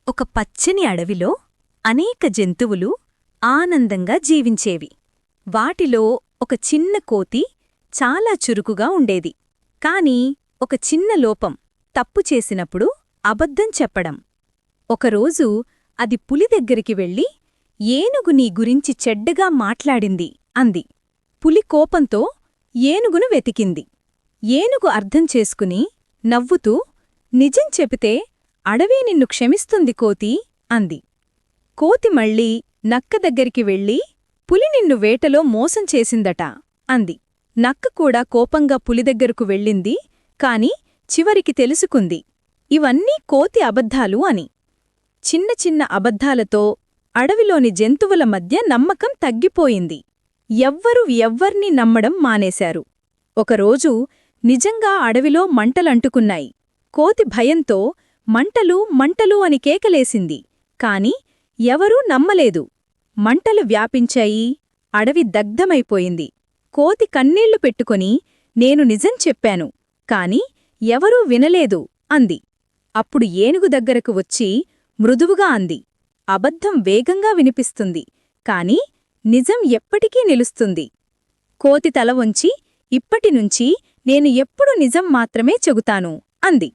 ఒక పచ్చని అడవిలో అనేక జంతువులు ఆనందంగా జీవించేవి. వాటిలో ఒక చిన్న కోతి చాలా చురుకుగా ఉండేది. కాని ఒక చిన్న లోపం, తప్పు చేసినప్పుడు అబద్ధం చెప్పడం. ఒకరోజు అది పులి దగ్గరికి వెళ్ళి, ఏనుగు నీ గురించి చెడ్డగా మాట్లాడింది అంది. పులి కోపంతో ఏనుగును వెతికింది. ఏనుగు అర్థం చేసుకుని నవ్వుతూ, నిజం చెబితే అడవి నిన్ను క్షమిస్తుంది కోతీ అంది. కోతి మళ్ళీ నక్క దగ్గరికి వెళ్ళి, పులి నిన్ను వేటలో మోసం చేసిందట అంది. నక్క కూడా కోపంగా పులి దగ్గరకు వెళ్ళింది, కాని చివరికి తెలుసుకుంది ఇవన్నీ కోతి అబద్ధాలు అని. చిన్న చిన్న అబద్ధాలతో అడవిలోని జంతువుల మధ్య నమ్మకం తగ్గిపోయింది. ఎవ్వర్నీ నమ్మడం మానేశారు. ఒకరోజు నిజంగా అడవిలో మంటలంటుకున్నాయి. కోతి భయంతో మంటలు మంటలు అని కేకలేసింది, కాని ఎవరూ నమ్మలేదు. మంటలు వ్యాపించాయి, అడవి దగ్ధమైపోయింది. కోతి కన్నీళ్లు పెట్టుకొని, నేను నిజం చెప్పాను, కాని ఎవరూ వినలేదు అంది. అప్పుడు ఏనుగు దగ్గరకు వచ్చి మృదువుగా అంది, అబద్ధం వేగంగా వినిపిస్తుంది, కాని నిజం ఎప్పటికీ నిలుస్తుంది. కోతి తల వంచి, ఇప్పటినుంచి నేను ఎప్పుడు నిజం మాత్రమే చెబుతాను అంది.